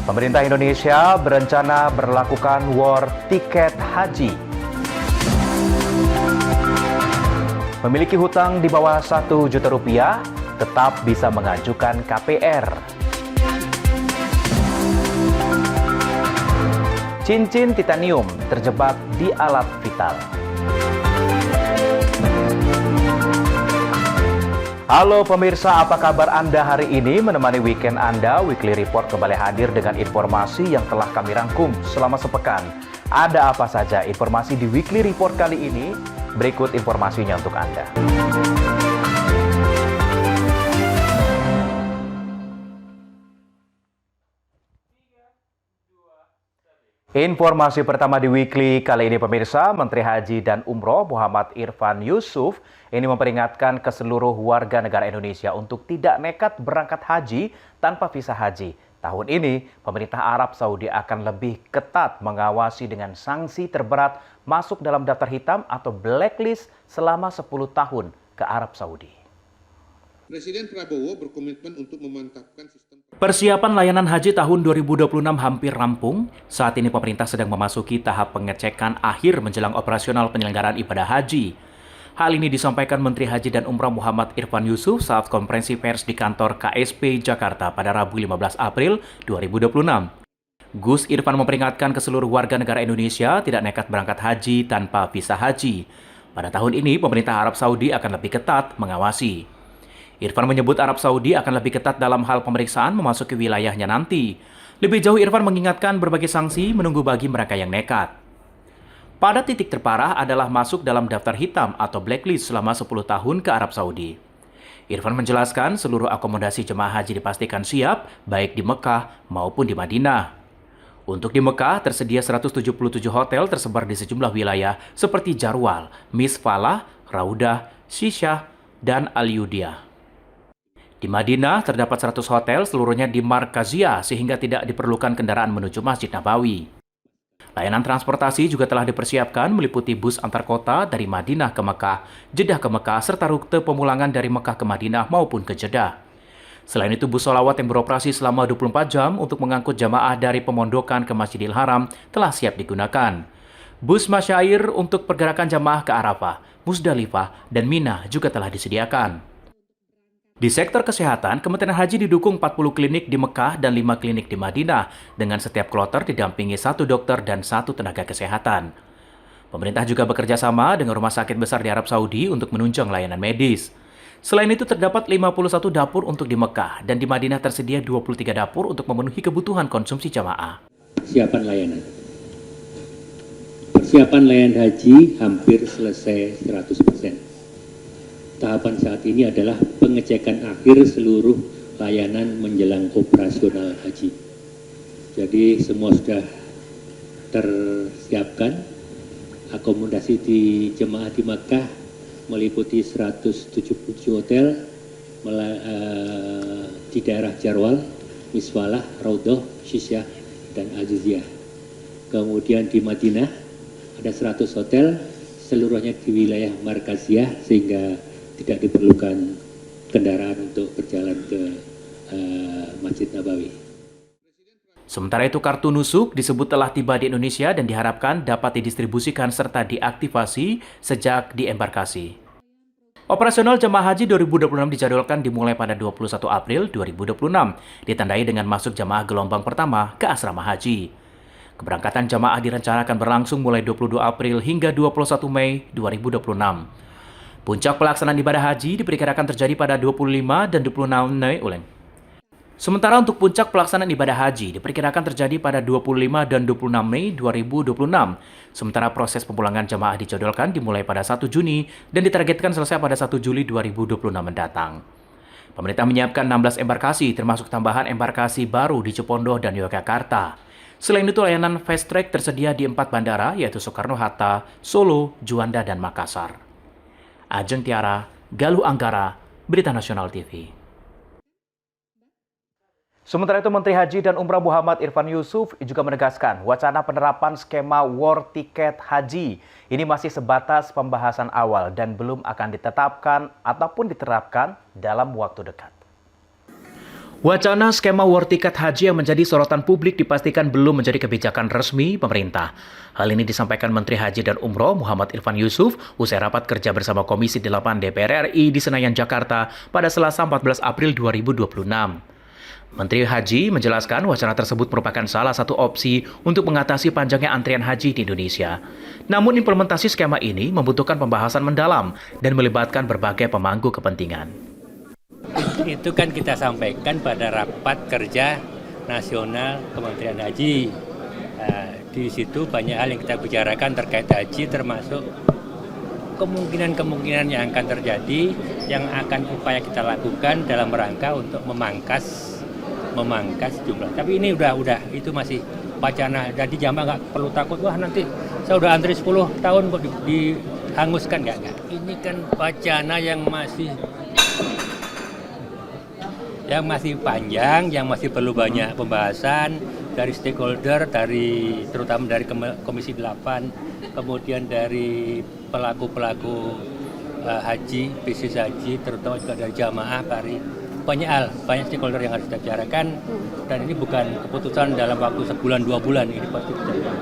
Pemerintah Indonesia berencana berlakukan war tiket haji. Memiliki hutang di bawah 1 juta rupiah, tetap bisa mengajukan KPR. Cincin titanium terjebak di alat vital. Halo pemirsa, apa kabar Anda hari ini? Menemani weekend Anda, Weekly Report kembali hadir dengan informasi yang telah kami rangkum selama sepekan. Ada apa saja informasi di Weekly Report kali ini? Berikut informasinya untuk Anda. Informasi pertama di Weekly kali ini pemirsa, Menteri Haji dan Umroh Muhammad Irfan Yusuf ini memperingatkan ke seluruh warga negara Indonesia untuk tidak nekat berangkat haji tanpa visa haji. Tahun ini, pemerintah Arab Saudi akan lebih ketat mengawasi dengan sanksi terberat masuk dalam daftar hitam atau blacklist selama 10 tahun ke Arab Saudi. Presiden Prabowo berkomitmen untuk memantapkan sistem persiapan layanan haji tahun 2026 hampir rampung. Saat ini pemerintah sedang memasuki tahap pengecekan akhir menjelang operasional penyelenggaraan ibadah haji. Hal ini disampaikan Menteri Haji dan Umrah Muhammad Irfan Yusuf saat konferensi pers di kantor KSP Jakarta pada Rabu 15 April 2026. Gus Irfan memperingatkan ke seluruh warga negara Indonesia tidak nekat berangkat haji tanpa visa haji. Pada tahun ini, pemerintah Arab Saudi akan lebih ketat mengawasi. Irfan menyebut Arab Saudi akan lebih ketat dalam hal pemeriksaan memasuki wilayahnya nanti. Lebih jauh, Irfan mengingatkan berbagai sanksi menunggu bagi mereka yang nekat. Pada titik terparah adalah masuk dalam daftar hitam atau blacklist selama 10 tahun ke Arab Saudi. Irfan menjelaskan seluruh akomodasi jemaah haji dipastikan siap, baik di Mekah maupun di Madinah. Untuk di Mekah, tersedia 177 hotel tersebar di sejumlah wilayah seperti Jarwal, Misfalah, Raudah, Syisyah, dan Al-Yudiyah. Di Madinah, terdapat 100 hotel seluruhnya di Markaziyah sehingga tidak diperlukan kendaraan menuju Masjid Nabawi. Layanan transportasi juga telah dipersiapkan meliputi bus antar kota dari Madinah ke Mekah, Jeddah ke Mekah, serta rute pemulangan dari Mekah ke Madinah maupun ke Jeddah. Selain itu, bus sholawat yang beroperasi selama 24 jam untuk mengangkut jamaah dari pemondokan ke Masjidil Haram telah siap digunakan. Bus masyair untuk pergerakan jamaah ke Arafah, Musdalifah, dan Mina juga telah disediakan. Di sektor kesehatan, Kementerian Haji didukung 40 klinik di Mekah dan 5 klinik di Madinah, dengan setiap kloter didampingi 1 dokter dan 1 tenaga kesehatan. Pemerintah juga bekerja sama dengan rumah sakit besar di Arab Saudi untuk menunjang layanan medis. Selain itu, terdapat 51 dapur untuk di Mekah, dan di Madinah tersedia 23 dapur untuk memenuhi kebutuhan konsumsi jamaah. Persiapan layanan. Persiapan layanan haji hampir selesai 100%. Tahapan saat ini adalah pengecekan akhir seluruh layanan menjelang operasional haji. Jadi semua sudah tersiapkan. Akomodasi di jemaah di Makkah meliputi 177 hotel di daerah Jarwal, Misfalah, Raudah, Syisyah, dan Al-Jiziyah. Kemudian di Madinah ada 100 hotel, seluruhnya di wilayah Markaziyah sehingga tidak diperlukan kendaraan untuk berjalan ke Masjid Nabawi. Sementara itu, kartu nusuk disebut telah tiba di Indonesia dan diharapkan dapat didistribusikan serta diaktifasi sejak di embarkasi. Operasional jemaah haji 2026 dijadwalkan dimulai pada 21 April 2026, ditandai dengan masuk jemaah gelombang pertama ke asrama haji. Keberangkatan jemaah direncanakan berlangsung mulai 22 April hingga 21 Mei 2026. Puncak pelaksanaan ibadah haji diperkirakan terjadi pada 25 dan 26 Mei. Sementara untuk puncak pelaksanaan ibadah haji diperkirakan terjadi pada 25 dan 26 Mei 2026. Sementara proses pemulangan jamaah dijadwalkan dimulai pada 1 Juni dan ditargetkan selesai pada 1 Juli 2026 mendatang. Pemerintah menyiapkan 16 embarkasi termasuk tambahan embarkasi baru di Cipondoh dan Yogyakarta. Selain itu, layanan fast track tersedia di 4 bandara yaitu Soekarno-Hatta, Solo, Juanda, dan Makassar. Ajeng Tiara, Galuh Anggara, Berita Nasional TV. Sementara itu, Menteri Haji dan Umrah Muhammad Irfan Yusuf juga menegaskan wacana penerapan skema war tiket haji ini masih sebatas pembahasan awal dan belum akan ditetapkan ataupun diterapkan dalam waktu dekat. Wacana skema war tiket haji yang menjadi sorotan publik dipastikan belum menjadi kebijakan resmi pemerintah. Hal ini disampaikan Menteri Haji dan Umroh Muhammad Irfan Yusuf usai rapat kerja bersama Komisi 8 DPR RI di Senayan, Jakarta pada Selasa 14 April 2026. Menteri Haji menjelaskan wacana tersebut merupakan salah satu opsi untuk mengatasi panjangnya antrian haji di Indonesia. Namun implementasi skema ini membutuhkan pembahasan mendalam dan melibatkan berbagai pemangku kepentingan. Itu kan kita sampaikan pada rapat kerja nasional Kementerian Haji. Di situ banyak hal yang kita bicarakan terkait haji, termasuk kemungkinan-kemungkinan yang akan terjadi, yang akan upaya kita lakukan dalam rangka untuk memangkas jumlah. Tapi ini udah itu masih wacana. Jadi jamaah nggak perlu takut, wah nanti saya udah antri 10 tahun kok dihanguskan, nggak. Ini kan wacana yang masih panjang, yang masih perlu banyak pembahasan dari stakeholder, terutama dari Komisi 8, kemudian dari pelaku-pelaku haji, bisnis haji, terutama juga dari jamaah, banyak stakeholder yang harus kita bicarakan, dan ini bukan keputusan dalam waktu sebulan 2 bulan, ini pasti bisa.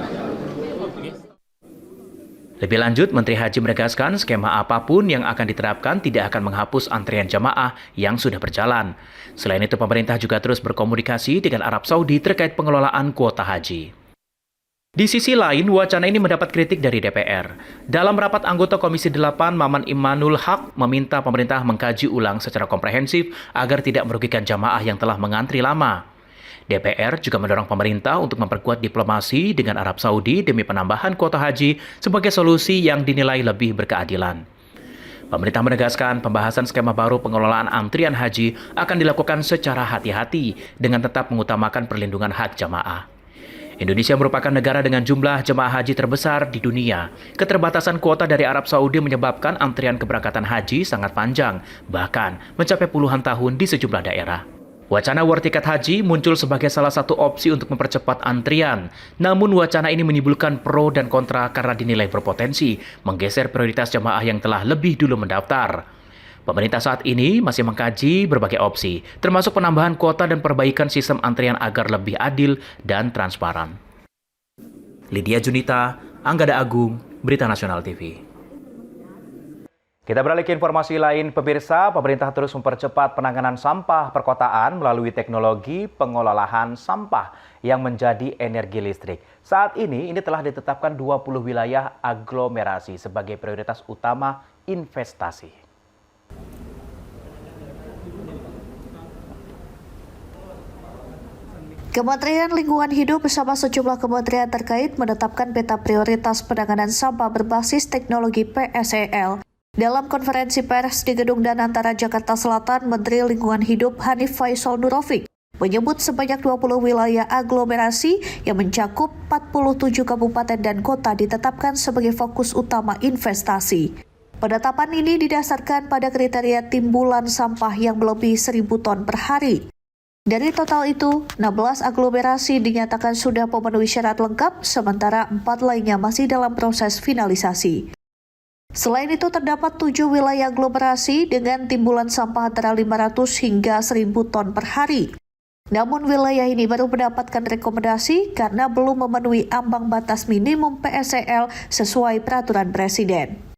Lebih lanjut, Menteri Haji menegaskan skema apapun yang akan diterapkan tidak akan menghapus antrian jamaah yang sudah berjalan. Selain itu, pemerintah juga terus berkomunikasi dengan Arab Saudi terkait pengelolaan kuota haji. Di sisi lain, wacana ini mendapat kritik dari DPR. Dalam rapat anggota Komisi 8, Maman Imanul Haq meminta pemerintah mengkaji ulang secara komprehensif agar tidak merugikan jamaah yang telah mengantri lama. DPR juga mendorong pemerintah untuk memperkuat diplomasi dengan Arab Saudi demi penambahan kuota haji sebagai solusi yang dinilai lebih berkeadilan. Pemerintah menegaskan pembahasan skema baru pengelolaan antrian haji akan dilakukan secara hati-hati dengan tetap mengutamakan perlindungan hak jamaah. Indonesia merupakan negara dengan jumlah jemaah haji terbesar di dunia. Keterbatasan kuota dari Arab Saudi menyebabkan antrian keberangkatan haji sangat panjang, bahkan mencapai puluhan tahun di sejumlah daerah. Wacana war tiket haji muncul sebagai salah satu opsi untuk mempercepat antrian. Namun wacana ini menimbulkan pro dan kontra karena dinilai berpotensi menggeser prioritas jemaah yang telah lebih dulu mendaftar. Pemerintah saat ini masih mengkaji berbagai opsi, termasuk penambahan kuota dan perbaikan sistem antrian agar lebih adil dan transparan. Lydia Junita, Anggada Agung, Berita Nasional TV. Kita beralih ke informasi lain, pemirsa. Pemerintah terus mempercepat penanganan sampah perkotaan melalui teknologi pengolahan sampah yang menjadi energi listrik. Saat ini telah ditetapkan 20 wilayah aglomerasi sebagai prioritas utama investasi. Kementerian Lingkungan Hidup bersama sejumlah kementerian terkait menetapkan peta prioritas penanganan sampah berbasis teknologi PSEL. Dalam konferensi pers di Gedung Danantara, Jakarta Selatan, Menteri Lingkungan Hidup Hanif Faisal Nurofik menyebut sebanyak 20 wilayah aglomerasi yang mencakup 47 kabupaten dan kota ditetapkan sebagai fokus utama investasi. Penetapan ini didasarkan pada kriteria timbulan sampah yang melebihi 1.000 ton per hari. Dari total itu, 16 aglomerasi dinyatakan sudah memenuhi syarat lengkap, sementara 4 lainnya masih dalam proses finalisasi. Selain itu, terdapat 7 wilayah aglomerasi dengan timbulan sampah antara 500 hingga 1.000 ton per hari. Namun wilayah ini baru mendapatkan rekomendasi karena belum memenuhi ambang batas minimum PSEL sesuai peraturan Presiden.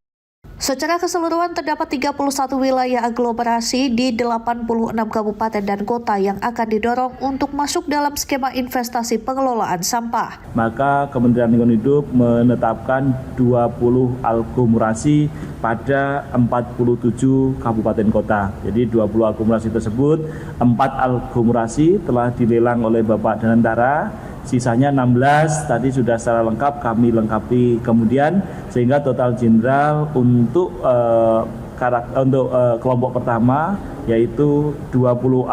Secara keseluruhan terdapat 31 wilayah aglomerasi di 86 kabupaten dan kota yang akan didorong untuk masuk dalam skema investasi pengelolaan sampah. Maka Kementerian Lingkungan Hidup menetapkan 20 aglomerasi pada 47 kabupaten kota. Jadi 20 aglomerasi tersebut, 4 aglomerasi telah dilelang oleh Bapak Danantara. Sisanya 16 tadi sudah secara lengkap kami lengkapi kemudian, sehingga total general untuk kelompok pertama yaitu 20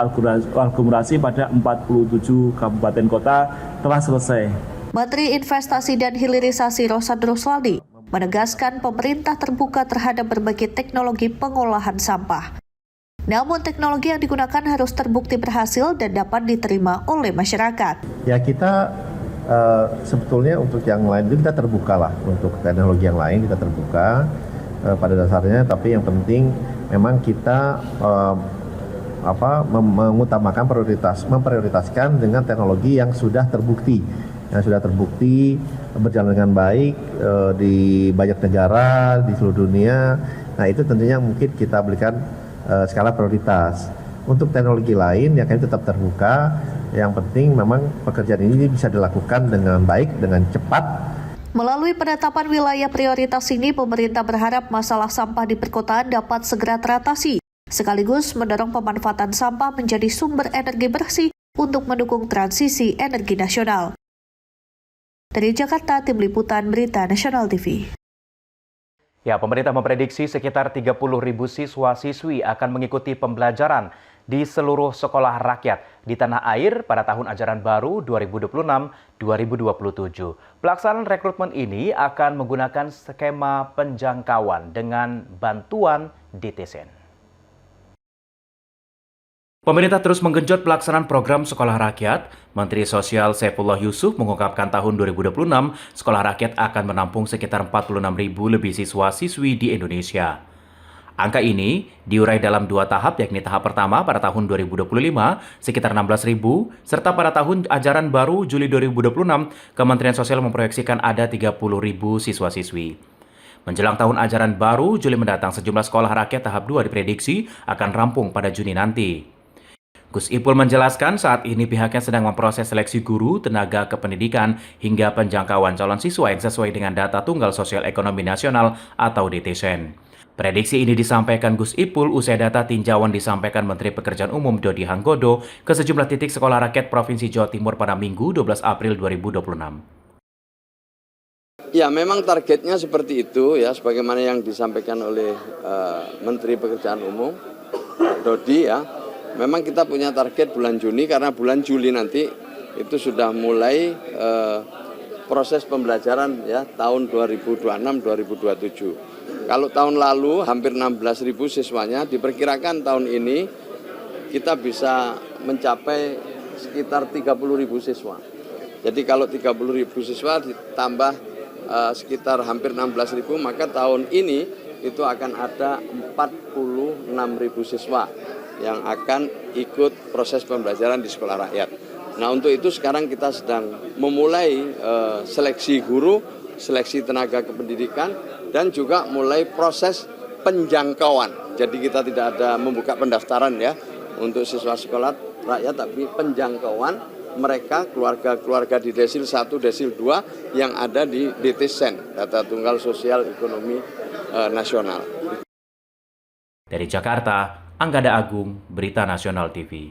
aglomerasi pada 47 kabupaten kota telah selesai. Menteri Investasi dan Hilirisasi Rosan Roslani menegaskan pemerintah terbuka terhadap berbagai teknologi pengolahan sampah. Namun teknologi yang digunakan harus terbukti berhasil dan dapat diterima oleh masyarakat. Ya kita sebetulnya untuk yang lain itu kita terbuka lah, untuk teknologi yang lain kita terbuka pada dasarnya, tapi yang penting memang kita mengutamakan memprioritaskan dengan teknologi yang sudah terbukti berjalan dengan baik di banyak negara di seluruh dunia. Nah, itu tentunya mungkin kita berikan skala prioritas. Untuk teknologi lain yang kami tetap terbuka. Yang penting memang pekerjaan ini bisa dilakukan dengan baik, dengan cepat. Melalui penetapan wilayah prioritas ini, pemerintah berharap masalah sampah di perkotaan dapat segera teratasi, sekaligus mendorong pemanfaatan sampah menjadi sumber energi bersih untuk mendukung transisi energi nasional. Dari Jakarta, Tim Liputan Berita Nasional TV. Ya, pemerintah memprediksi sekitar 30.000 siswa-siswi akan mengikuti pembelajaran di seluruh sekolah rakyat di tanah air pada tahun ajaran baru 2026-2027. Pelaksanaan rekrutmen ini akan menggunakan skema penjangkauan dengan bantuan DTSN. Pemerintah terus menggenjot pelaksanaan program Sekolah Rakyat. Menteri Sosial Saifullah Yusuf mengungkapkan tahun 2026, Sekolah Rakyat akan menampung sekitar 46.000 lebih siswa-siswi di Indonesia. Angka ini diurai dalam 2 tahap, yakni tahap pertama pada tahun 2025 sekitar 16.000, serta pada tahun ajaran baru Juli 2026, Kementerian Sosial memproyeksikan ada 30.000 siswa-siswi. Menjelang tahun ajaran baru Juli mendatang, sejumlah sekolah rakyat tahap 2 diprediksi akan rampung pada Juni nanti. Gus Ipul menjelaskan saat ini pihaknya sedang memproses seleksi guru, tenaga kependidikan, hingga penjangkauan calon siswa yang sesuai dengan data Tunggal Sosial Ekonomi Nasional atau DTSN. Prediksi ini disampaikan Gus Ipul usai data tinjauan disampaikan Menteri Pekerjaan Umum Dodi Hanggodo ke sejumlah titik sekolah rakyat Provinsi Jawa Timur pada Minggu 12 April 2026. Ya, memang targetnya seperti itu ya, sebagaimana yang disampaikan oleh Menteri Pekerjaan Umum Dodi ya. Memang kita punya target bulan Juni karena bulan Juli nanti itu sudah mulai proses pembelajaran ya tahun 2026-2027. Kalau tahun lalu hampir 16.000 siswanya, diperkirakan tahun ini kita bisa mencapai sekitar 30.000 siswa. Jadi kalau 30.000 siswa ditambah sekitar hampir 16.000, maka tahun ini itu akan ada 46.000 siswa yang akan ikut proses pembelajaran di sekolah rakyat. Nah, untuk itu sekarang kita sedang memulai seleksi guru, seleksi tenaga kependidikan, dan juga mulai proses penjangkauan. Jadi kita tidak ada membuka pendaftaran ya untuk siswa sekolah rakyat, tapi penjangkauan mereka keluarga-keluarga di desil 1, desil 2 yang ada di DTSN, Data Tunggal Sosial Ekonomi Nasional. Dari Jakarta, Anggada Agung, Berita Nasional TV.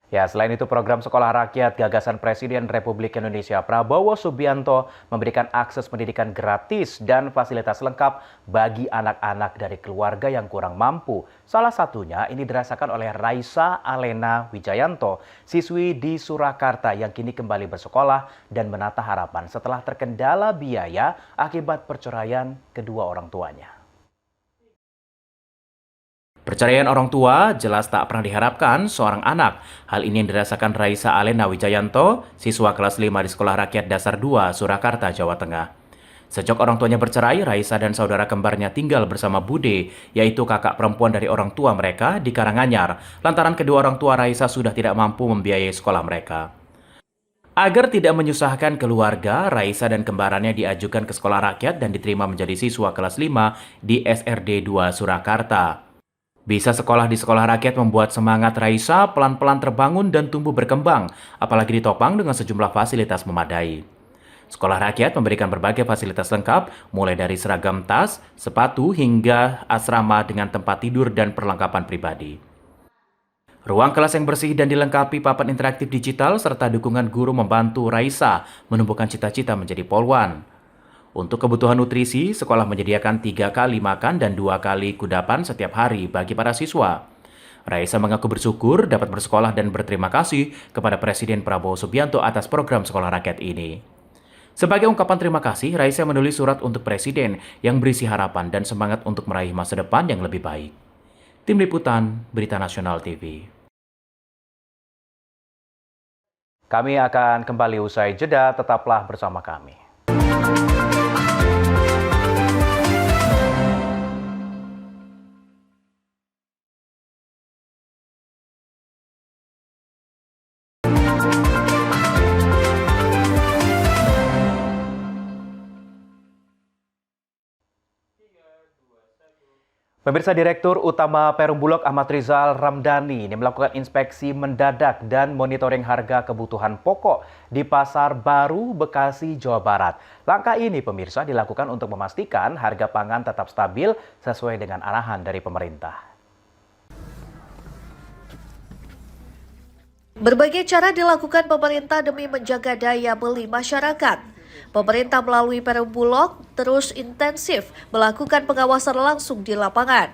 Ya, selain itu program Sekolah Rakyat gagasan Presiden Republik Indonesia Prabowo Subianto memberikan akses pendidikan gratis dan fasilitas lengkap bagi anak-anak dari keluarga yang kurang mampu. Salah satunya ini dirasakan oleh Raisa Alena Wijayanto, siswi di Surakarta yang kini kembali bersekolah dan menata harapan setelah terkendala biaya akibat perceraian kedua orang tuanya. Perceraian orang tua jelas tak pernah diharapkan seorang anak. Hal ini yang dirasakan Raisa Alena Wijayanto, siswa kelas 5 di Sekolah Rakyat Dasar 2, Surakarta, Jawa Tengah. Sejak orang tuanya bercerai, Raisa dan saudara kembarnya tinggal bersama Bude, yaitu kakak perempuan dari orang tua mereka di Karanganyar, lantaran kedua orang tua Raisa sudah tidak mampu membiayai sekolah mereka. Agar tidak menyusahkan keluarga, Raisa dan kembarannya diajukan ke Sekolah Rakyat dan diterima menjadi siswa kelas 5 di SRD 2 Surakarta. Bisa sekolah di Sekolah Rakyat membuat semangat Raisa pelan-pelan terbangun dan tumbuh berkembang, apalagi ditopang dengan sejumlah fasilitas memadai. Sekolah Rakyat memberikan berbagai fasilitas lengkap, mulai dari seragam tas, sepatu, hingga asrama dengan tempat tidur dan perlengkapan pribadi. Ruang kelas yang bersih dan dilengkapi papan interaktif digital serta dukungan guru membantu Raisa menumbuhkan cita-cita menjadi polwan. Untuk kebutuhan nutrisi, sekolah menyediakan 3 kali makan dan 2 kali kudapan setiap hari bagi para siswa. Raisa mengaku bersyukur dapat bersekolah dan berterima kasih kepada Presiden Prabowo Subianto atas program Sekolah Rakyat ini. Sebagai ungkapan terima kasih, Raisa menulis surat untuk Presiden yang berisi harapan dan semangat untuk meraih masa depan yang lebih baik. Tim Liputan, Berita Nasional TV. Kami akan kembali usai jeda, tetaplah bersama kami. Pemirsa, Direktur Utama Perum Bulog Ahmad Rizal Ramdhani ini melakukan inspeksi mendadak dan monitoring harga kebutuhan pokok di Pasar Baru, Bekasi, Jawa Barat. Langkah ini, pemirsa, dilakukan untuk memastikan harga pangan tetap stabil sesuai dengan arahan dari pemerintah. Berbagai cara dilakukan pemerintah demi menjaga daya beli masyarakat. Pemerintah melalui Perum Bulog terus intensif melakukan pengawasan langsung di lapangan.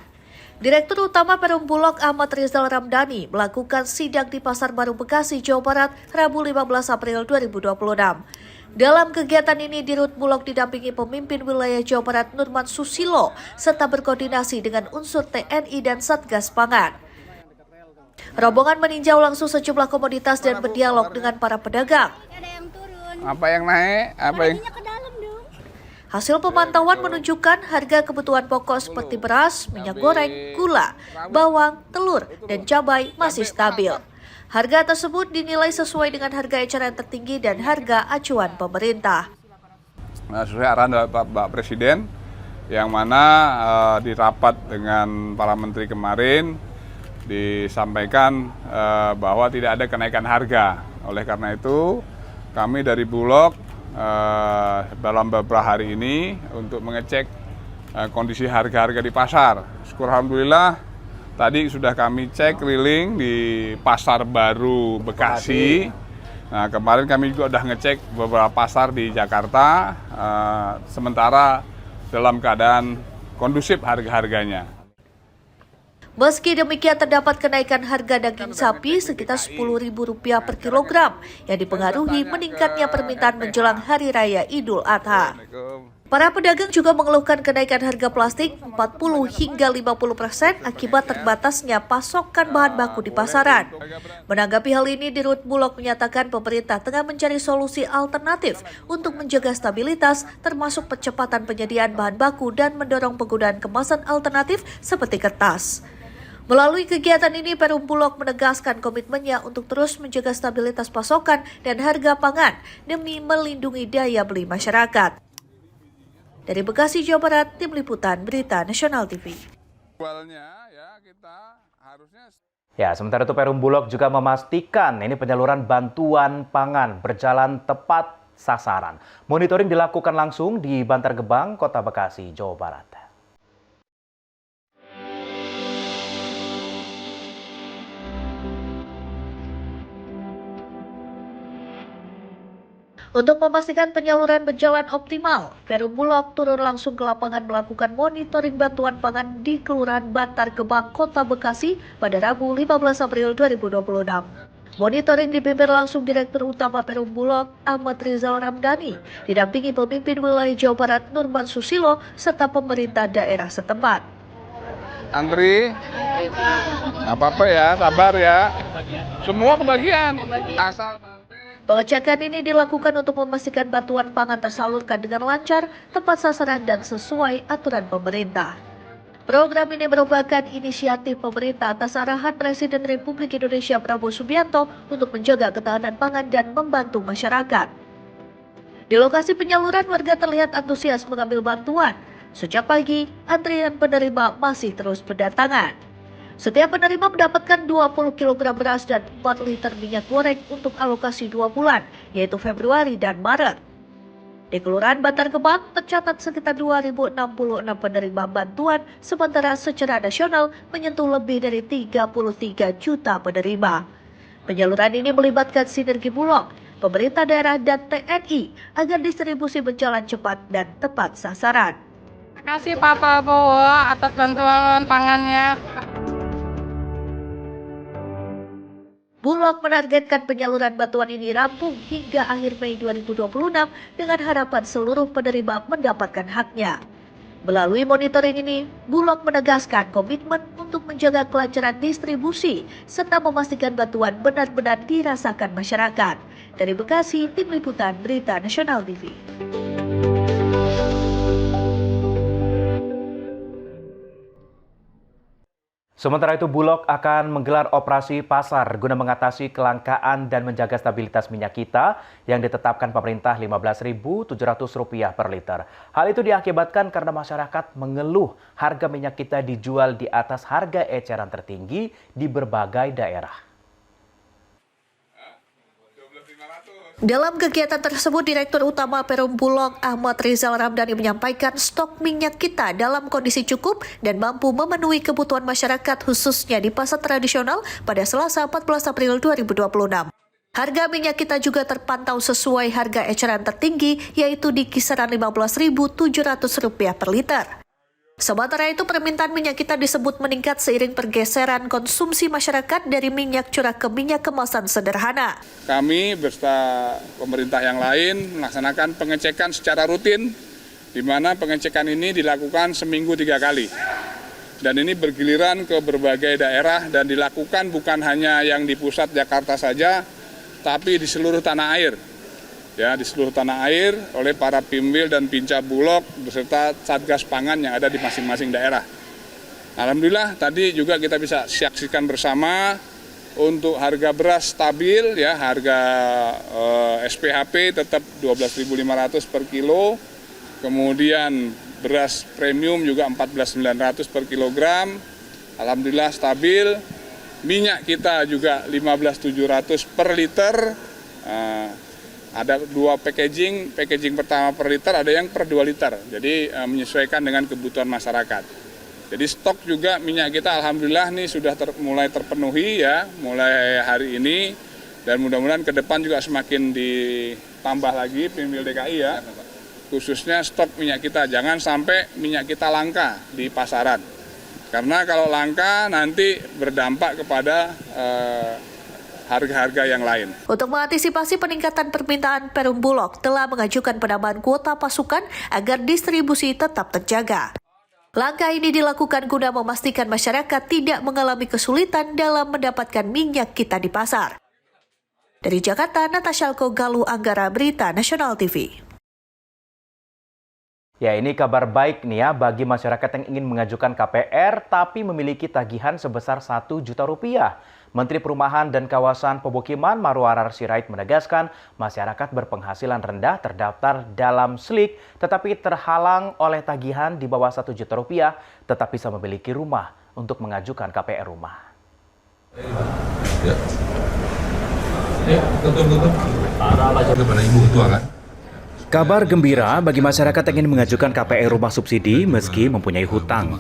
Direktur Utama Perum Bulog Ahmad Rizal Ramdhani melakukan sidak di Pasar Baru Bekasi, Jawa Barat, Rabu 15 April 2026. Dalam kegiatan ini, Dirut Bulog didampingi pemimpin wilayah Jawa Barat Nurman Susilo serta berkoordinasi dengan unsur TNI dan Satgas Pangan. Rombongan meninjau langsung sejumlah komoditas dan berdialog dengan para pedagang. Apa yang naik? Apa yang Hasil pemantauan menunjukkan harga kebutuhan pokok seperti beras, minyak goreng, gula, bawang, telur, dan cabai masih stabil. Harga tersebut dinilai sesuai dengan harga eceran tertinggi dan harga acuan pemerintah. sesuai arahan dari Pak Presiden, yang mana di rapat dengan para menteri kemarin disampaikan bahwa tidak ada kenaikan harga. Oleh karena itu, kami dari Bulog dalam beberapa hari ini untuk mengecek kondisi harga-harga di pasar. Syukur alhamdulillah tadi sudah kami cek keliling di Pasar Baru Bekasi. Nah, kemarin kami juga sudah ngecek beberapa pasar di Jakarta, sementara dalam keadaan kondusif harga-harganya. Meski demikian, terdapat kenaikan harga daging sapi sekitar Rp10.000 per kilogram yang dipengaruhi meningkatnya permintaan menjelang Hari Raya Idul Adha. Para pedagang juga mengeluhkan kenaikan harga plastik 40 hingga 50% akibat terbatasnya pasokan bahan baku di pasaran. Menanggapi hal ini, Dirut Bulog menyatakan pemerintah tengah mencari solusi alternatif untuk menjaga stabilitas, termasuk percepatan penyediaan bahan baku dan mendorong penggunaan kemasan alternatif seperti kertas. Melalui kegiatan ini, Perum Bulog menegaskan komitmennya untuk terus menjaga stabilitas pasokan dan harga pangan demi melindungi daya beli masyarakat. Dari Bekasi, Jawa Barat, Tim Liputan Berita Nasional TV. Ya, sementara itu Perum Bulog juga memastikan ini penyaluran bantuan pangan berjalan tepat sasaran. Monitoring dilakukan langsung di Bantar Gebang, Kota Bekasi, Jawa Barat. Untuk memastikan penyaluran berjalan optimal, Perum Bulog turun langsung ke lapangan melakukan monitoring bantuan pangan di Kelurahan Bantar Gebang, Kota Bekasi pada Rabu 15 April 2026. Monitoring dipimpin langsung Direktur Utama Perum Bulog Ahmad Rizal Ramdhani, didampingi pemimpin wilayah Jawa Barat Nurman Susilo serta pemerintah daerah setempat. Antri, apa-apa ya, sabar ya. Semua kebagian, asal. Pengecekan ini dilakukan untuk memastikan bantuan pangan tersalurkan dengan lancar, tepat sasaran, dan sesuai aturan pemerintah. Program ini merupakan inisiatif pemerintah atas arahan Presiden Republik Indonesia Prabowo Subianto untuk menjaga ketahanan pangan dan membantu masyarakat. Di lokasi penyaluran, warga terlihat antusias mengambil bantuan. Sejak pagi, antrian penerima masih terus berdatangan. Setiap penerima mendapatkan 20 kg beras dan 4 liter minyak goreng untuk alokasi 2 bulan, yaitu Februari dan Maret. Di Kelurahan Bantar Gebang tercatat sekitar 2.066 penerima bantuan, sementara secara nasional menyentuh lebih dari 33 juta penerima. Penyaluran ini melibatkan sinergi Bulog, pemerintah daerah, dan TNI agar distribusi berjalan cepat dan tepat sasaran. Terima kasih Pak Prabowo atas bantuan pangannya. Bulog menargetkan penyaluran bantuan ini rampung hingga akhir Mei 2026 dengan harapan seluruh penerima mendapatkan haknya. Melalui monitoring ini, Bulog menegaskan komitmen untuk menjaga kelancaran distribusi serta memastikan bantuan benar-benar dirasakan masyarakat. Dari Bekasi, Tim Liputan Berita Nasional TV. Sementara itu, Bulog akan menggelar operasi pasar guna mengatasi kelangkaan dan menjaga stabilitas minyak kita yang ditetapkan pemerintah Rp15.700 per liter. Hal itu diakibatkan karena masyarakat mengeluh harga minyak kita dijual di atas harga eceran tertinggi di berbagai daerah. Dalam kegiatan tersebut, Direktur Utama Perum Bulog Ahmad Rizal Ramdhani menyampaikan stok minyak kita dalam kondisi cukup dan mampu memenuhi kebutuhan masyarakat khususnya di pasar tradisional pada Selasa 14 April 2026. Harga minyak kita juga terpantau sesuai harga eceran tertinggi yaitu di kisaran Rp15.700 per liter. Sementara itu, permintaan minyak kita disebut meningkat seiring pergeseran konsumsi masyarakat dari minyak curah ke minyak kemasan sederhana. Kami beserta pemerintah yang lain melaksanakan pengecekan secara rutin, di mana pengecekan ini dilakukan seminggu 3 kali. Dan ini bergiliran ke berbagai daerah dan dilakukan bukan hanya yang di pusat Jakarta saja, tapi di seluruh tanah air. Ya, di seluruh tanah air oleh para Pimwil dan Pincap Bulog beserta Satgas Pangan yang ada di masing-masing daerah. Alhamdulillah tadi juga kita bisa saksikan bersama untuk harga beras stabil, ya, harga SPHP tetap 12.500 per kilo, kemudian beras premium juga 14.900 per kilogram, alhamdulillah stabil. Minyak kita juga 15.700 per liter. Ada 2 packaging pertama per liter, ada yang per 2 liter, jadi menyesuaikan dengan kebutuhan masyarakat. Jadi stok juga minyak kita alhamdulillah nih sudah mulai terpenuhi ya, mulai hari ini, dan mudah-mudahan ke depan juga semakin ditambah lagi Pimwil DKI ya, khususnya stok minyak kita, jangan sampai minyak kita langka di pasaran. Karena kalau langka nanti berdampak kepada harga-harga yang lain. Untuk mengantisipasi peningkatan permintaan, Perum Bulog telah mengajukan penambahan kuota pasukan agar distribusi tetap terjaga. Langkah ini dilakukan guna memastikan masyarakat tidak mengalami kesulitan dalam mendapatkan minyak kita di pasar. Dari Jakarta, Natasha Galuh Anggara, Berita Nasional TV. Ya, ini kabar baik nih ya bagi masyarakat yang ingin mengajukan KPR tapi memiliki tagihan sebesar Rp1 juta. Menteri Perumahan dan Kawasan Pemukiman Marwarar Sirait menegaskan masyarakat berpenghasilan rendah terdaftar dalam SLIK tetapi terhalang oleh tagihan di bawah Rp1 juta tetap bisa memiliki rumah untuk mengajukan KPR rumah. Kepada ibu ketua kan? Kabar gembira bagi masyarakat yang ingin mengajukan KPR rumah subsidi meski mempunyai hutang.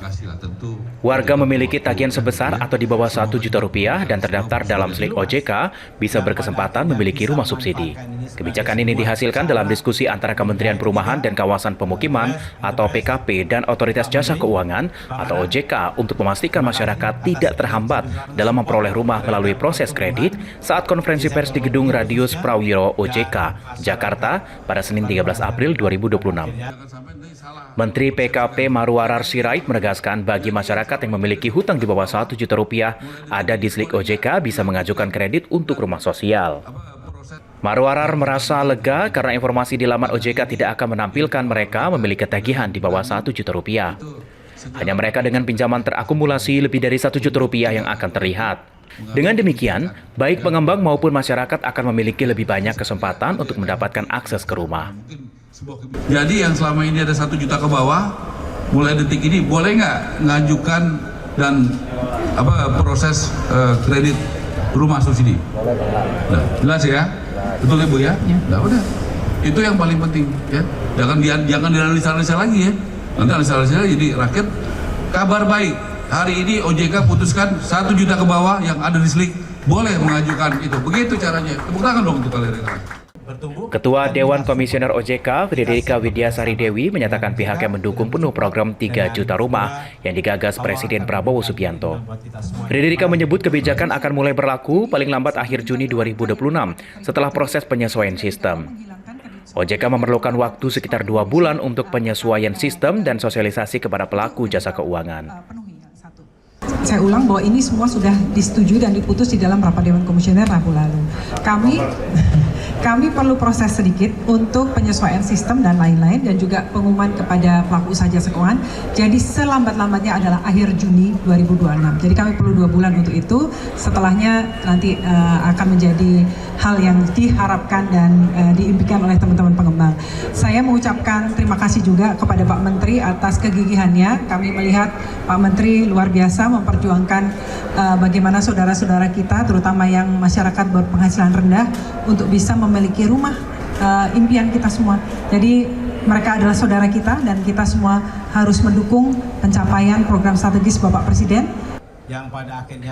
Warga memiliki tagihan sebesar atau di bawah Rp1 juta dan terdaftar dalam SLIK OJK bisa berkesempatan memiliki rumah subsidi. Kebijakan ini dihasilkan dalam diskusi antara Kementerian Perumahan dan Kawasan Pemukiman atau PKP dan Otoritas Jasa Keuangan atau OJK untuk memastikan masyarakat tidak terhambat dalam memperoleh rumah melalui proses kredit saat konferensi pers di Gedung Radius Prawiro OJK, Jakarta pada Senin 13 April 2026. Menteri PKP Marwarar Sirait menegaskan bagi masyarakat yang memiliki hutang di bawah Rp1 juta ada di SLIK OJK bisa mengajukan kredit untuk rumah sosial. Marwarar merasa lega karena informasi di laman OJK tidak akan menampilkan mereka memiliki tagihan di bawah Rp1 juta. Hanya mereka dengan pinjaman terakumulasi lebih dari Rp1 juta yang akan terlihat. Dengan demikian, baik pengembang maupun masyarakat akan memiliki lebih banyak kesempatan untuk mendapatkan akses ke rumah. Jadi yang selama ini ada 1 juta ke bawah, mulai detik ini boleh nggak ngajukan dan proses kredit rumah subsidi? Nah, jelas ya, betul ya Bu ya? Nah, udah, itu yang paling penting ya. Jangan dianalisa lagi ya. Nanti analisa jadi rakyat. Kabar baik, hari ini OJK putuskan 1 juta ke bawah yang ada di SLIK boleh mengajukan itu. Begitu caranya. Tepuk tangan dong untuk kalian. Ketua Dewan Komisioner OJK, Frederica Widyasari Dewi, menyatakan pihaknya mendukung penuh program 3 juta rumah yang digagas Presiden Prabowo Subianto. Frederica menyebut kebijakan akan mulai berlaku paling lambat akhir Juni 2026 setelah proses penyesuaian sistem. OJK memerlukan waktu sekitar 2 bulan untuk penyesuaian sistem dan sosialisasi kepada pelaku jasa keuangan. saya ulang bahwa ini semua sudah disetujui dan diputus di dalam rapat Dewan Komisioner Rabu lalu. Kami perlu proses sedikit untuk penyesuaian sistem dan lain-lain dan juga pengumuman kepada pelaku usaha jasa keuangan. Jadi selambat-lambatnya adalah akhir Juni 2026. Jadi kami perlu 2 bulan untuk itu. Setelahnya nanti akan menjadi hal yang diharapkan dan diimpikan oleh teman-teman pengembang. Saya mengucapkan terima kasih juga kepada Pak Menteri atas kegigihannya. Kami melihat Pak Menteri luar biasa memperjuangkan bagaimana saudara-saudara kita, terutama yang masyarakat berpenghasilan rendah, untuk bisa memiliki rumah impian kita semua. Jadi mereka adalah saudara kita dan kita semua harus mendukung pencapaian program strategis Bapak Presiden.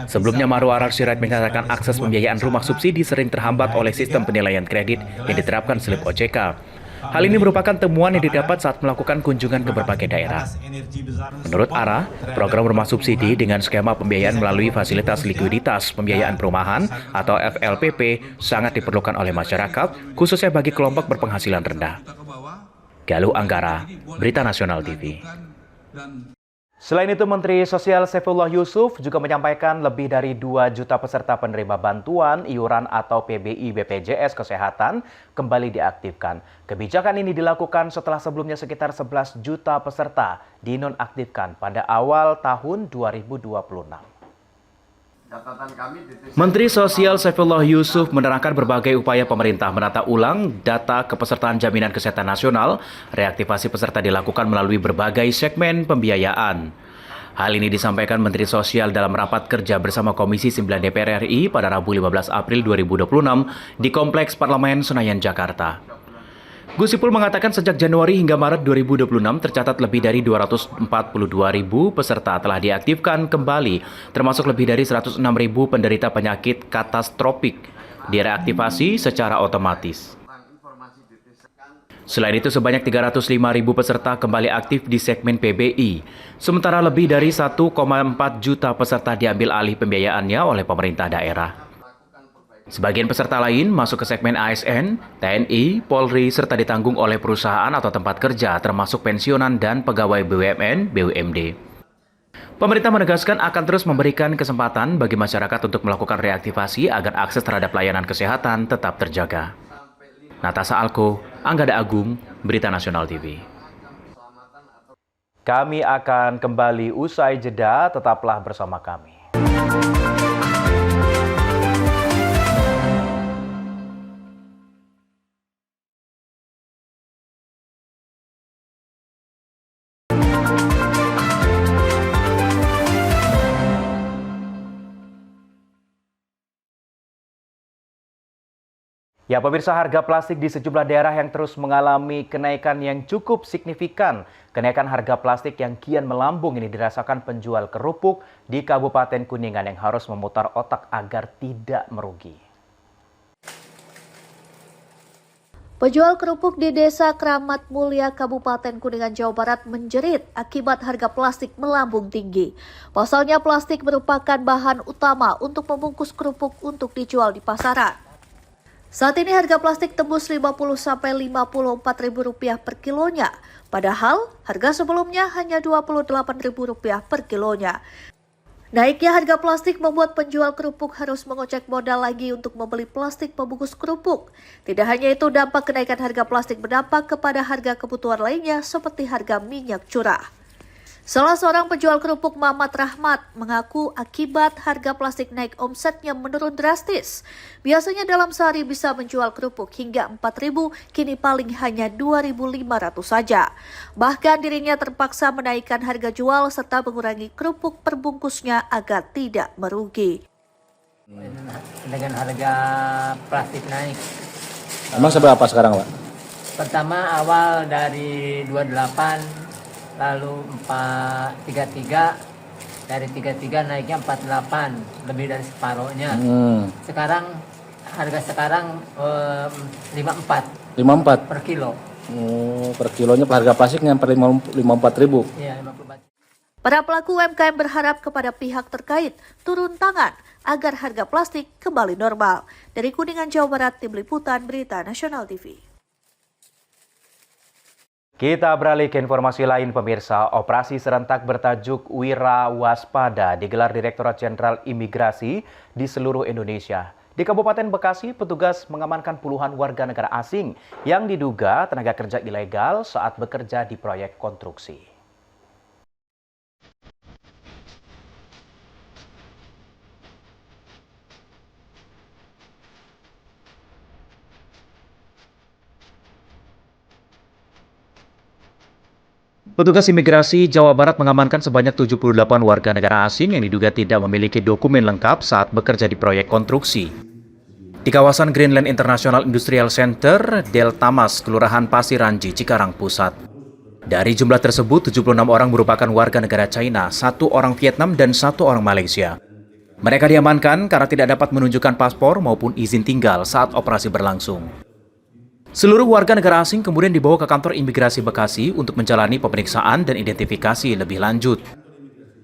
Sebelumnya, Maruf Sirait menyatakan akses pembiayaan rumah subsidi sering terhambat oleh sistem penilaian kredit yang diterapkan slip OJK. Hal ini merupakan temuan yang didapat saat melakukan kunjungan ke berbagai daerah. Menurut Ara, program rumah subsidi dengan skema pembiayaan melalui fasilitas likuiditas pembiayaan perumahan atau FLPP sangat diperlukan oleh masyarakat, khususnya bagi kelompok berpenghasilan rendah. Galuh Anggara, Berita Nasional TV. Selain itu, Menteri Sosial Saifullah Yusuf juga menyampaikan lebih dari 2 juta peserta penerima bantuan iuran atau PBI BPJS Kesehatan kembali diaktifkan. Kebijakan ini dilakukan setelah sebelumnya sekitar 11 juta peserta dinonaktifkan pada awal tahun 2026. Menteri Sosial Saifullah Yusuf menerangkan berbagai upaya pemerintah menata ulang data kepesertaan Jaminan Kesehatan Nasional. Reaktivasi peserta dilakukan melalui berbagai segmen pembiayaan. Hal ini disampaikan Menteri Sosial dalam rapat kerja bersama Komisi 9 DPR RI pada Rabu 15 April 2026 di Kompleks Parlemen Senayan, Jakarta. Gus Ipul mengatakan sejak Januari hingga Maret 2026 tercatat lebih dari 242.000 peserta telah diaktifkan kembali, termasuk lebih dari 106.000 penderita penyakit katastropik direaktivasi secara otomatis. Selain itu, sebanyak 305.000 peserta kembali aktif di segmen PBI, sementara lebih dari 1,4 juta peserta diambil alih pembiayaannya oleh pemerintah daerah. Sebagian peserta lain masuk ke segmen ASN, TNI, Polri, serta ditanggung oleh perusahaan atau tempat kerja, termasuk pensiunan dan pegawai BUMN, BUMD. Pemerintah menegaskan akan terus memberikan kesempatan bagi masyarakat untuk melakukan reaktivasi agar akses terhadap layanan kesehatan tetap terjaga. Natasha Alko, Anggada Agung, Berita Nasional TV. Kami akan kembali usai jeda, tetaplah bersama kami. Ya, pemirsa, harga plastik di sejumlah daerah yang terus mengalami kenaikan yang cukup signifikan. Kenaikan harga plastik yang kian melambung ini dirasakan penjual kerupuk di Kabupaten Kuningan yang harus memutar otak agar tidak merugi. Penjual kerupuk di Desa Kramat Mulia, Kabupaten Kuningan, Jawa Barat menjerit akibat harga plastik melambung tinggi. Pasalnya plastik merupakan bahan utama untuk membungkus kerupuk untuk dijual di pasaran. Saat ini harga plastik tembus Rp50.000–54.000 per kilonya, padahal harga sebelumnya hanya Rp28.000 per kilonya. Naiknya harga plastik membuat penjual kerupuk harus mengocek modal lagi untuk membeli plastik pembungkus kerupuk. Tidak hanya itu, dampak kenaikan harga plastik berdampak kepada harga kebutuhan lainnya seperti harga minyak curah. Salah seorang penjual kerupuk, Mamat Rahmat, mengaku akibat harga plastik naik omsetnya menurun drastis. Biasanya dalam sehari bisa menjual kerupuk hingga 4.000, kini paling hanya 2.500 saja. Bahkan dirinya terpaksa menaikkan harga jual serta mengurangi kerupuk perbungkusnya agar tidak merugi. Dengan harga plastik naik. Emang seberapa sekarang, Pak? Pertama awal dari 28, lalu 433, dari 33 naiknya 48, lebih dari separuhnya. Sekarang harga sekarang 54 per kilo. Per kilonya harga plastiknya 54.000. Iya, 54. Para pelaku UMKM berharap kepada pihak terkait turun tangan agar harga plastik kembali normal. Dari Kuningan, Jawa Barat, Tim Liputan Berita Nasional TV. Kita beralih ke informasi lain pemirsa. Operasi serentak bertajuk Wira Waspada digelar Direktorat Jenderal Imigrasi di seluruh Indonesia. Di Kabupaten Bekasi, petugas mengamankan puluhan warga negara asing yang diduga tenaga kerja ilegal saat bekerja di proyek konstruksi. Petugas imigrasi Jawa Barat mengamankan sebanyak 78 warga negara asing yang diduga tidak memiliki dokumen lengkap saat bekerja di proyek konstruksi. Di kawasan Greenland International Industrial Center, Deltamas, Kelurahan Pasir Ranji, Cikarang Pusat. Dari jumlah tersebut, 76 orang merupakan warga negara China, 1 orang Vietnam, dan 1 orang Malaysia. Mereka diamankan karena tidak dapat menunjukkan paspor maupun izin tinggal saat operasi berlangsung. Seluruh warga negara asing kemudian dibawa ke kantor imigrasi Bekasi untuk menjalani pemeriksaan dan identifikasi lebih lanjut.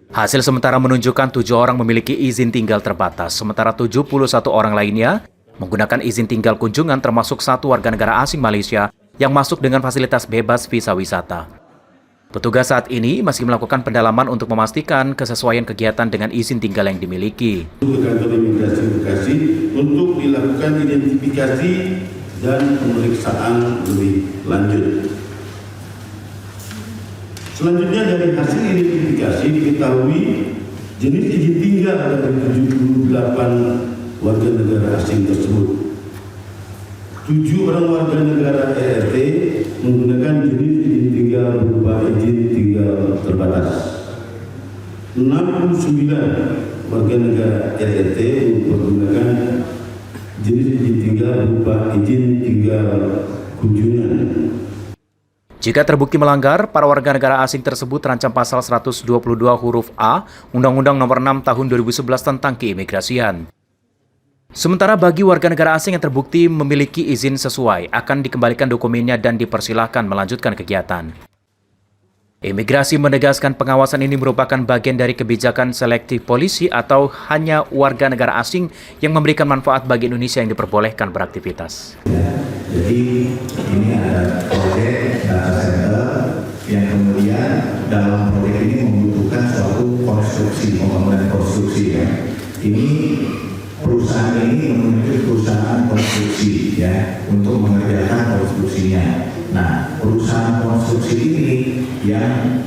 Hasil sementara menunjukkan 7 orang memiliki izin tinggal terbatas, sementara 71 orang lainnya menggunakan izin tinggal kunjungan termasuk 1 warga negara asing Malaysia yang masuk dengan fasilitas bebas visa wisata. Petugas saat ini masih melakukan pendalaman untuk memastikan kesesuaian kegiatan dengan izin tinggal yang dimiliki. Ke kantor imigrasi Bekasi untuk dilakukan identifikasi dan pemeriksaan lebih lanjut. Selanjutnya dari hasil identifikasi diketahui jenis izin tinggal dari 78 warga negara asing tersebut. 7 orang warga negara ERT menggunakan jenis izin tinggal berupa izin tinggal terbatas. 69 warga negara ERT menggunakan jenis izin tinggal berupa izin tinggal kunjungan. Jika terbukti melanggar, para warga negara asing tersebut terancam pasal 122 huruf A Undang-Undang Nomor 6 Tahun 2011 tentang Keimigrasian. Sementara bagi warga negara asing yang terbukti memiliki izin sesuai, akan dikembalikan dokumennya dan dipersilahkan melanjutkan kegiatan. Imigrasi menegaskan pengawasan ini merupakan bagian dari kebijakan selektif polisi atau hanya warga negara asing yang memberikan manfaat bagi Indonesia yang diperbolehkan beraktivitas. Jadi ini ada proyek data center yang kemudian dalam proyek ini membutuhkan suatu konstruksi, pembangunan konstruksi ya. Ini perusahaan ini memiliki perusahaan konstruksi ya untuk mengerjakan konstruksinya. Nah, perusahaan konstruksi ini yang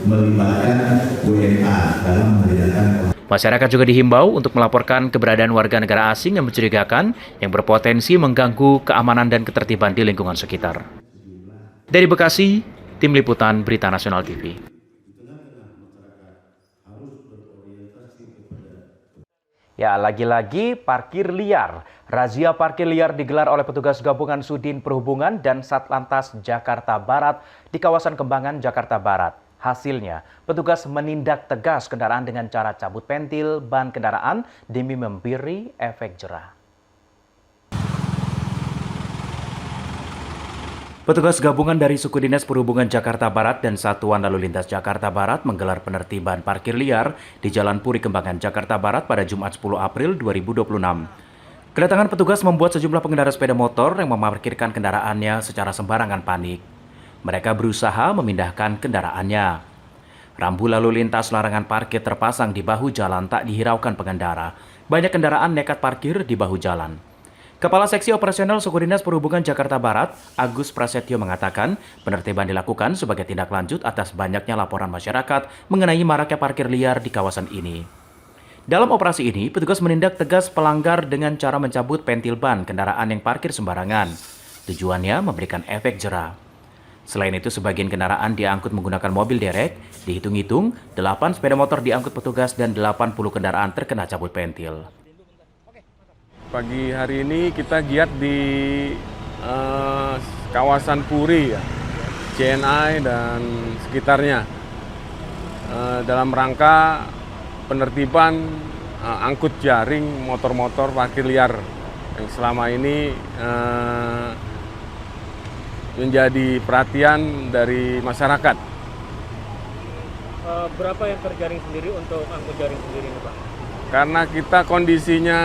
melibatkan WNA dalam mengerjakan. Masyarakat juga dihimbau untuk melaporkan keberadaan warga negara asing yang mencurigakan yang berpotensi mengganggu keamanan dan ketertiban di lingkungan sekitar. Dari Bekasi, Tim Liputan Berita Nasional TV. Ya, lagi-lagi parkir liar. Razia parkir liar digelar oleh petugas gabungan Sudin Perhubungan dan Satlantas Jakarta Barat di kawasan Kembangan, Jakarta Barat. Hasilnya, petugas menindak tegas kendaraan dengan cara cabut pentil ban kendaraan demi memberi efek jera. Petugas gabungan dari Suku Dinas Perhubungan Jakarta Barat dan Satuan Lalu Lintas Jakarta Barat menggelar penertiban parkir liar di Jalan Puri Kembangan, Jakarta Barat pada Jumat 10 April 2026. Kedatangan petugas membuat sejumlah pengendara sepeda motor yang memarkirkan kendaraannya secara sembarangan panik. Mereka berusaha memindahkan kendaraannya. Rambu lalu lintas larangan parkir terpasang di bahu jalan tak dihiraukan pengendara. Banyak kendaraan nekat parkir di bahu jalan. Kepala Seksi Operasional Suku Dinas Perhubungan Jakarta Barat, Agus Prasetyo mengatakan, penertiban dilakukan sebagai tindak lanjut atas banyaknya laporan masyarakat mengenai maraknya parkir liar di kawasan ini. Dalam operasi ini, petugas menindak tegas pelanggar dengan cara mencabut pentil ban kendaraan yang parkir sembarangan. Tujuannya memberikan efek jera. Selain itu, sebagian kendaraan diangkut menggunakan mobil derek. Dihitung-hitung, 8 sepeda motor diangkut petugas dan 80 kendaraan terkena cabut pentil. Pagi hari ini kita giat di kawasan Puri, ya, CNI dan sekitarnya. Dalam rangka penertiban angkut jaring motor-motor parkir liar yang selama ini menjadi perhatian dari masyarakat. Berapa yang terjaring sendiri untuk angkut jaring sendiri ini, Pak? Karena kita kondisinya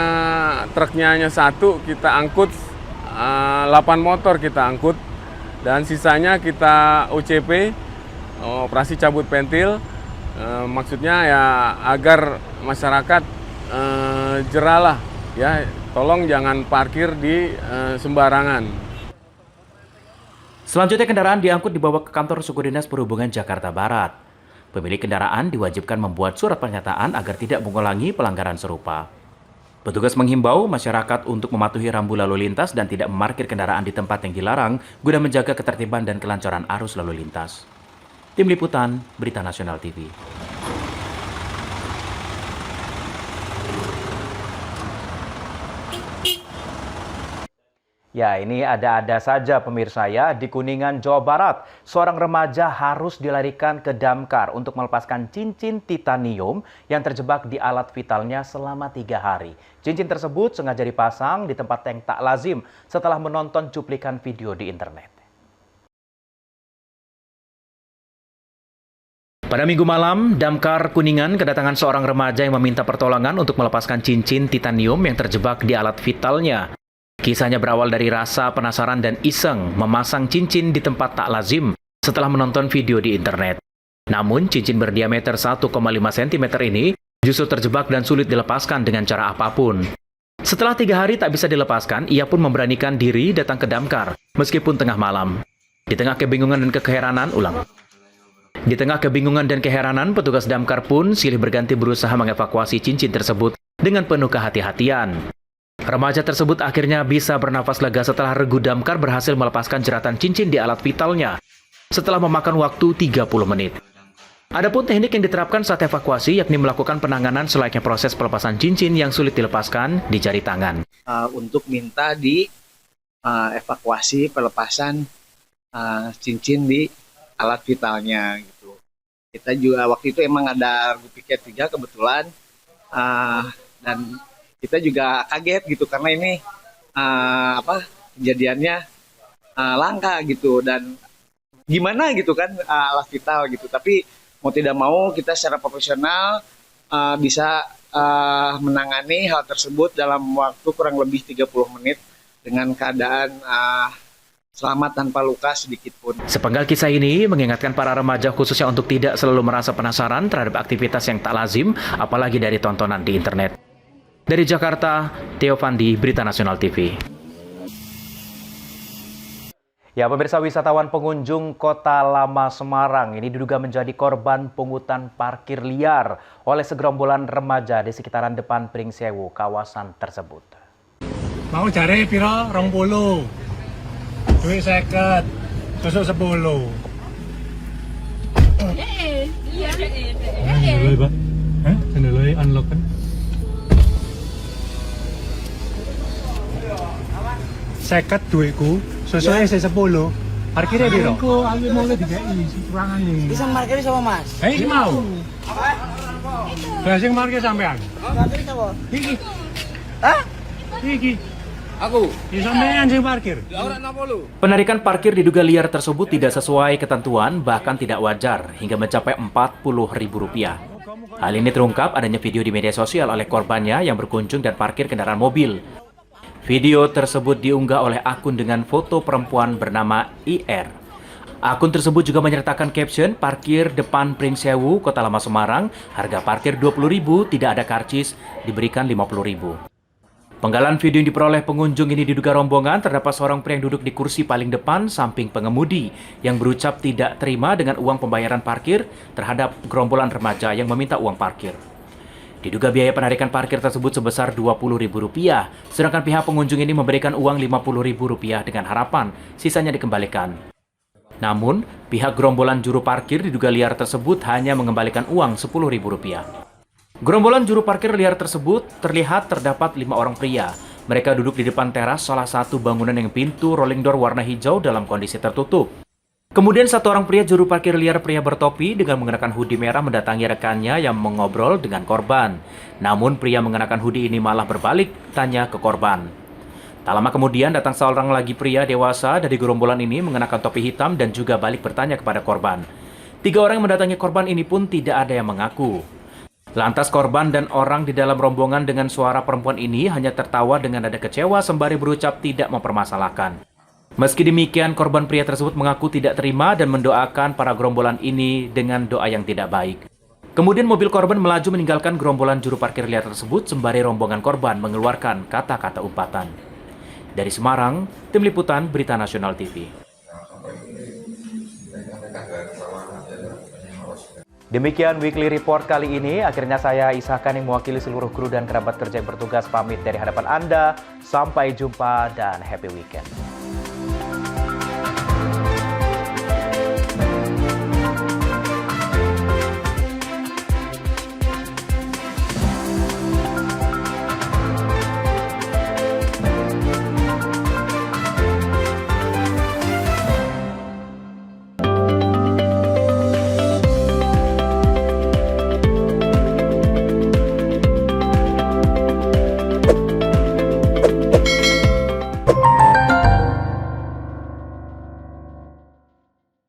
truknya hanya 1, kita angkut 8 motor kita angkut dan sisanya kita OCP, operasi cabut pentil. Maksudnya ya agar masyarakat jeralah, ya tolong jangan parkir di sembarangan. Selanjutnya kendaraan diangkut dibawa ke kantor Suku Dinas Perhubungan Jakarta Barat. Pemilik kendaraan diwajibkan membuat surat pernyataan agar tidak mengulangi pelanggaran serupa. Petugas menghimbau masyarakat untuk mematuhi rambu lalu lintas dan tidak memarkir kendaraan di tempat yang dilarang guna menjaga ketertiban dan kelancaran arus lalu lintas. Tim Liputan, Berita Nasional TV. Ya, ini ada-ada saja pemirsa ya. Di Kuningan, Jawa Barat, seorang remaja harus dilarikan ke damkar untuk melepaskan cincin titanium yang terjebak di alat vitalnya selama 3 hari. Cincin tersebut sengaja dipasang di tempat yang tak lazim setelah menonton cuplikan video di internet. Pada Minggu malam, Damkar Kuningan kedatangan seorang remaja yang meminta pertolongan untuk melepaskan cincin titanium yang terjebak di alat vitalnya. Kisahnya berawal dari rasa penasaran dan iseng memasang cincin di tempat tak lazim setelah menonton video di internet. Namun, cincin berdiameter 1,5 cm ini justru terjebak dan sulit dilepaskan dengan cara apapun. Setelah 3 hari tak bisa dilepaskan, ia pun memberanikan diri datang ke damkar meskipun tengah malam. Di tengah kebingungan dan keheranan, petugas damkar pun silih berganti berusaha mengevakuasi cincin tersebut dengan penuh kehati-hatian. Remaja tersebut akhirnya bisa bernafas lega setelah regu damkar berhasil melepaskan jeratan cincin di alat vitalnya setelah memakan waktu 30 menit. Adapun teknik yang diterapkan saat evakuasi yakni melakukan penanganan selayaknya proses pelepasan cincin yang sulit dilepaskan di jari tangan. Untuk minta di evakuasi pelepasan cincin di alat vitalnya gitu. Kita juga waktu itu emang ada regu piket 3 kebetulan dan kita juga kaget gitu karena ini kejadiannya langka gitu dan gimana gitu kan alat vital gitu, tapi mau tidak mau kita secara profesional bisa menangani hal tersebut dalam waktu kurang lebih 30 menit dengan keadaan selamat tanpa luka sedikit pun. Sepenggal kisah ini mengingatkan para remaja khususnya untuk tidak selalu merasa penasaran terhadap aktivitas yang tak lazim, apalagi dari tontonan di internet. Dari Jakarta, Theo Fandi, Berita Nasional TV. Ya, pemirsa, wisatawan pengunjung Kota Lama Semarang ini diduga menjadi korban pungutan parkir liar oleh segerombolan remaja di sekitaran depan Pringsewu, kawasan tersebut. Mau cari piro 20, duit 50, susu 10. Iya. Sendalai, Pak. Sendalai unlock kan? Seket duitku, sesuai saya 10. Parkirnya biro. Aku mau lihat DKI, kurangan nih. Bisa parkir sama Mas? Iki mau. Sing parkir sampean. Parkir sama. Iki. Hah? Iki. Aku. Iki sampean sing parkir. Penarikan parkir diduga liar tersebut tidak sesuai ketentuan, bahkan tidak wajar, hingga mencapai Rp40.000. Hal ini terungkap adanya video di media sosial oleh korbannya yang berkunjung dan parkir kendaraan mobil. Video tersebut diunggah oleh akun dengan foto perempuan bernama IR. Akun tersebut juga menyertakan caption, parkir depan Pringsewu, Kota Lama Semarang, harga parkir Rp20.000, tidak ada karcis, diberikan Rp50.000. Penggalan video yang diperoleh pengunjung ini diduga rombongan, terdapat seorang pria yang duduk di kursi paling depan samping pengemudi yang berucap tidak terima dengan uang pembayaran parkir terhadap gerombolan remaja yang meminta uang parkir. Diduga biaya penarikan parkir tersebut sebesar Rp20.000, sedangkan pihak pengunjung ini memberikan uang Rp50.000 dengan harapan sisanya dikembalikan. Namun, pihak gerombolan juru parkir diduga liar tersebut hanya mengembalikan uang Rp10.000. Gerombolan juru parkir liar tersebut terlihat terdapat 5 orang pria. Mereka duduk di depan teras salah satu bangunan yang pintu rolling door warna hijau dalam kondisi tertutup. Kemudian satu orang pria juru parkir liar pria bertopi dengan mengenakan hoodie merah mendatangi rekannya yang mengobrol dengan korban. Namun pria mengenakan hoodie ini malah berbalik tanya ke korban. Tak lama kemudian datang seorang lagi pria dewasa dari gerombolan ini mengenakan topi hitam dan juga balik bertanya kepada korban. 3 orang yang mendatangi korban ini pun tidak ada yang mengaku. Lantas korban dan orang di dalam rombongan dengan suara perempuan ini hanya tertawa dengan nada kecewa sembari berucap tidak mempermasalahkan. Meski demikian, korban pria tersebut mengaku tidak terima dan mendoakan para gerombolan ini dengan doa yang tidak baik. Kemudian mobil korban melaju meninggalkan gerombolan juru parkir liar tersebut sembari rombongan korban mengeluarkan kata-kata umpatan. Dari Semarang, Tim Liputan Berita Nasional TV. Demikian Weekly Report kali ini. Akhirnya saya Isahkan yang mewakili seluruh kru dan kerabat kerja yang bertugas pamit dari hadapan Anda. Sampai jumpa dan happy weekend.